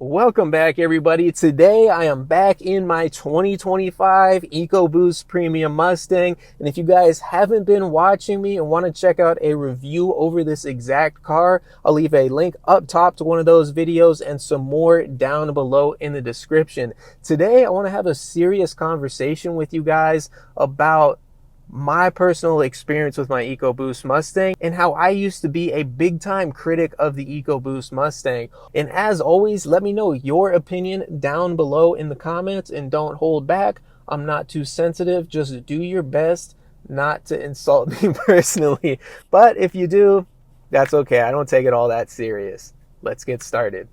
Welcome back, everybody. Today I am back in my 2025 EcoBoost Premium Mustang, and if you guys haven't been watching me and want to check out a review over this exact car, I'll leave a link up top to one of those videos and some more down below in the description. Today I want to have a serious conversation with you guys about my personal experience with my EcoBoost Mustang and how I used to be a big time critic of the EcoBoost Mustang. And as always, let me know your opinion down below in the comments and don't hold back. I'm not too sensitive. Just do your best not to insult me personally. But if you do, that's okay. I don't take it all that serious. Let's get started.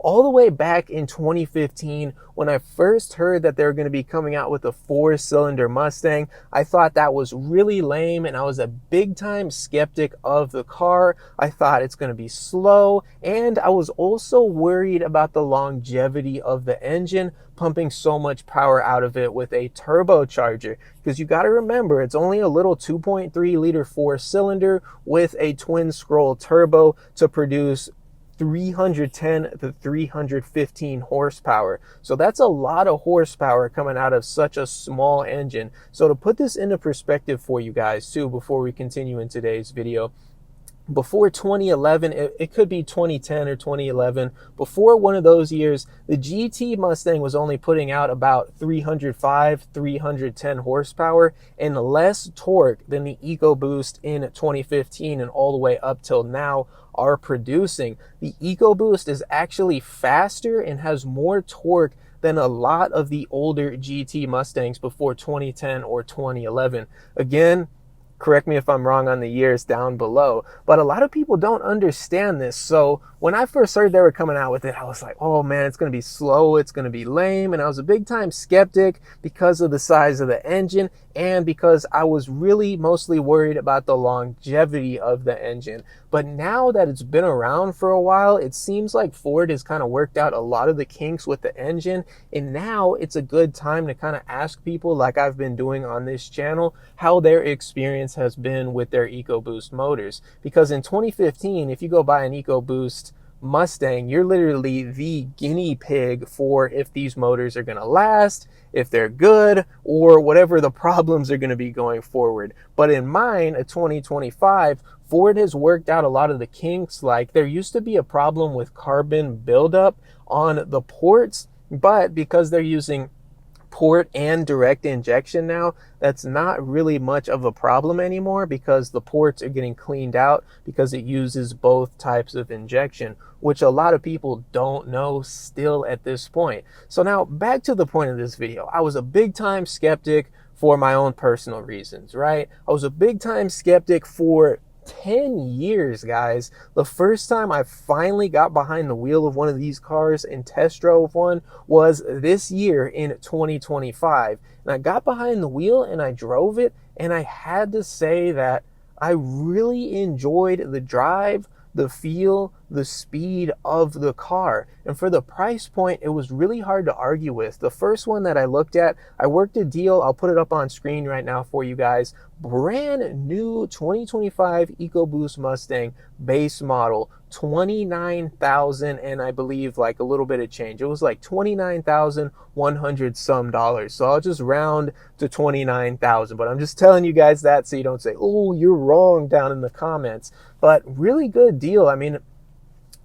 All the way back in 2015, when I first heard that they were going to be coming out with a 4-cylinder Mustang, I thought that was really lame, and I was a big time skeptic of the car. I thought it's going to be slow, and I was also worried about the longevity of the engine, pumping so much power out of it with a turbocharger, because you got to remember, it's only a little 2.3 liter 4-cylinder with a twin scroll turbo to produce 310 to 315 horsepower. So that's a lot of horsepower coming out of such a small engine. So to put this into perspective for you guys too, before we continue in today's video, before 2011, it could be 2010 or 2011, before one of those years, the GT Mustang was only putting out about 305, 310 horsepower and less torque than the EcoBoost in 2015 and all the way up till now are producing. The EcoBoost is actually faster and has more torque than a lot of the older GT Mustangs before 2010 or 2011. Again, correct me if I'm wrong on the years down below, but a lot of people don't understand this. So when I first heard they were coming out with it, I was like, oh man, it's going to be slow, it's going to be lame. And I was a big time skeptic because of the size of the engine and because I was really mostly worried about the longevity of the engine. But now that it's been around for a while, it seems like Ford has kind of worked out a lot of the kinks with the engine. And now it's a good time to kind of ask people, like I've been doing on this channel, how their experience has been with their EcoBoost motors. Because in 2015, if you go buy an EcoBoost Mustang, you're literally the guinea pig for if these motors are going to last, if they're good, or whatever the problems are going to be going forward. But in mine, a 2025, Ford has worked out a lot of the kinks. Like there used to be a problem with carbon buildup on the ports, but because they're using port and direct injection now, that's not really much of a problem anymore because the ports are getting cleaned out because it uses both types of injection, which a lot of people don't know still at this point. So now back to the point of this video. I was a big time skeptic for my own personal reasons, right? I was a big time skeptic for 10 years, guys. The first time I finally got behind the wheel of one of these cars and test drove one was this year in 2025. And I got behind the wheel and I drove it, and I had to say that I really enjoyed the drive, the feel, the speed of the car. And for the price point, it was really hard to argue with. The first one that I looked at, I worked a deal. I'll put it up on screen right now for you guys. Brand new 2025 EcoBoost Mustang base model, 29,000 and I believe like a little bit of change. It was like 29,100 some dollars. So I'll just round to 29,000, but I'm just telling you guys that so you don't say, oh, you're wrong down in the comments. But really good deal. I mean,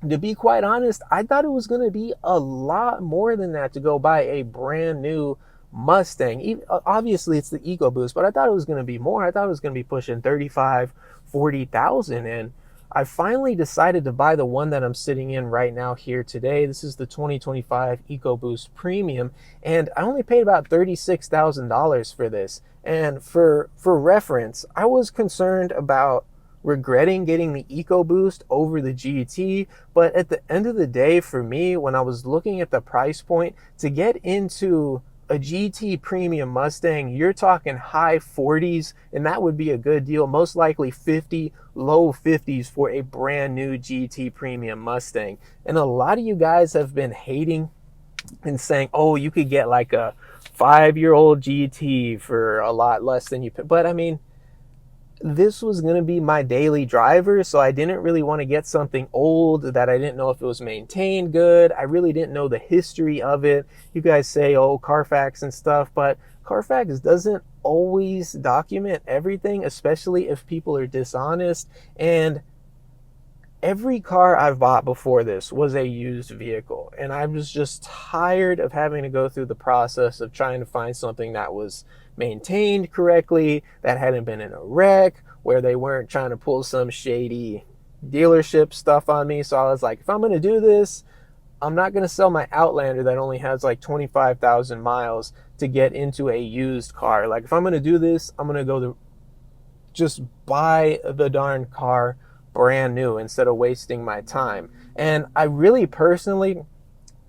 to be quite honest, I thought it was going to be a lot more than that to go buy a brand new Mustang. Obviously, it's the EcoBoost, but I thought it was going to be more. I thought it was going to be pushing 35, 40,000. And I finally decided to buy the one that I'm sitting in right now here today. This is the 2025 EcoBoost Premium, and I only paid about $36,000 for this. And for reference, I was concerned about regretting getting the EcoBoost over the GT, but at the end of the day, for me, when I was looking at the price point to get into a GT Premium Mustang, you're talking high 40s, and that would be a good deal. Most likely 50, low 50s for a brand new GT Premium Mustang. And a lot of you guys have been hating and saying, oh, you could get like a 5-year-old GT for a lot less than you pay. But I mean, this was going to be my daily driver, so I didn't really want to get something old that I didn't know if it was maintained good. I really didn't know the history of it. You guys say, oh, Carfax and stuff, but Carfax doesn't always document everything, especially if people are dishonest. And every car I've bought before this was a used vehicle, and I was just tired of having to go through the process of trying to find something that was maintained correctly, that hadn't been in a wreck, where they weren't trying to pull some shady dealership stuff on me. So I was like, if I'm going to do this, I'm not going to sell my Outlander that only has like 25,000 miles to get into a used car. Like, if I'm going to do this, I'm going to go to just buy the darn car brand new instead of wasting my time. And I really personally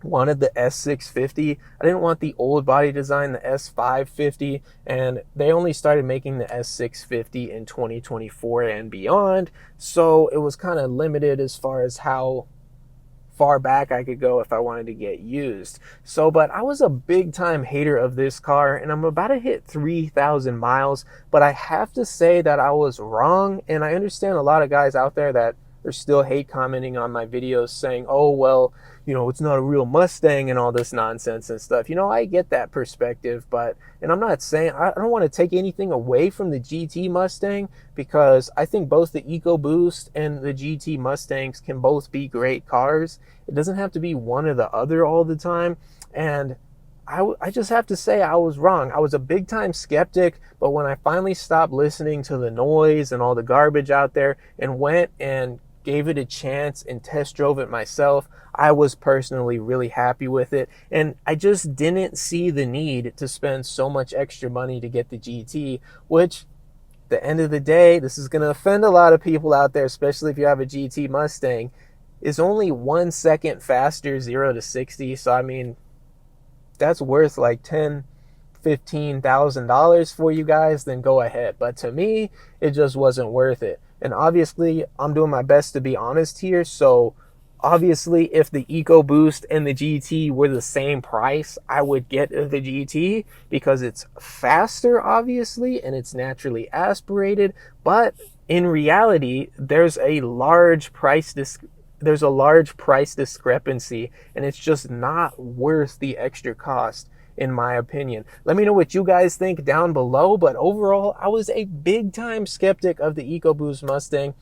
wanted the S650. I didn't want the old body design, the S550, and they only started making the S650 in 2024 and beyond, so it was kind of limited as far as how far back I could go if I wanted to get used. So, but I was a big time hater of this car, and I'm about to hit 3,000 miles, but I have to say that I was wrong. And I understand a lot of guys out there that are still hate commenting on my videos saying, oh, well, you know, it's not a real Mustang and all this nonsense and stuff. You know, I get that perspective, but, and I'm not saying, I don't want to take anything away from the GT Mustang, because I think both the EcoBoost and the GT Mustangs can both be great cars. It doesn't have to be one or the other all the time. And I just have to say I was wrong. I was a big time skeptic, but when I finally stopped listening to the noise and all the garbage out there and went and gave it a chance and test drove it myself, I was personally really happy with it. And I just didn't see the need to spend so much extra money to get the GT, which, at the end of the day, this is going to offend a lot of people out there, especially if you have a GT Mustang, is only 1 second faster 0 to 60. So I mean, that's worth like $10,000-$15,000 for you guys, then go ahead. But to me, it just wasn't worth it. And obviously, I'm doing my best to be honest here. So obviously, if the EcoBoost and the GT were the same price, I would get the GT because it's faster, obviously, and it's naturally aspirated. But in reality, there's a large price discrepancy, and it's just not worth the extra cost, in my opinion. Let me know what you guys think down below, but overall, I was a big time skeptic of the EcoBoost Mustang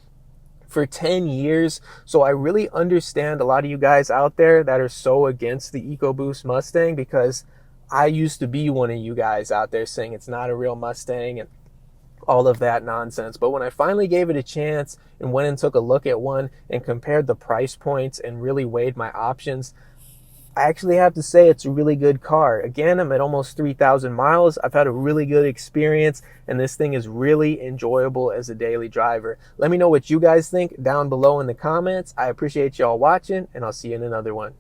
for 10 years, so I really understand a lot of you guys out there that are so against the EcoBoost Mustang, because I used to be one of you guys out there saying it's not a real Mustang and all of that nonsense. But when I finally gave it a chance and went and took a look at one and compared the price points and really weighed my options, I actually have to say it's a really good car. Again, I'm at almost 3,000 miles. I've had a really good experience, and this thing is really enjoyable as a daily driver. Let me know what you guys think down below in the comments. I appreciate y'all watching, and I'll see you in another one.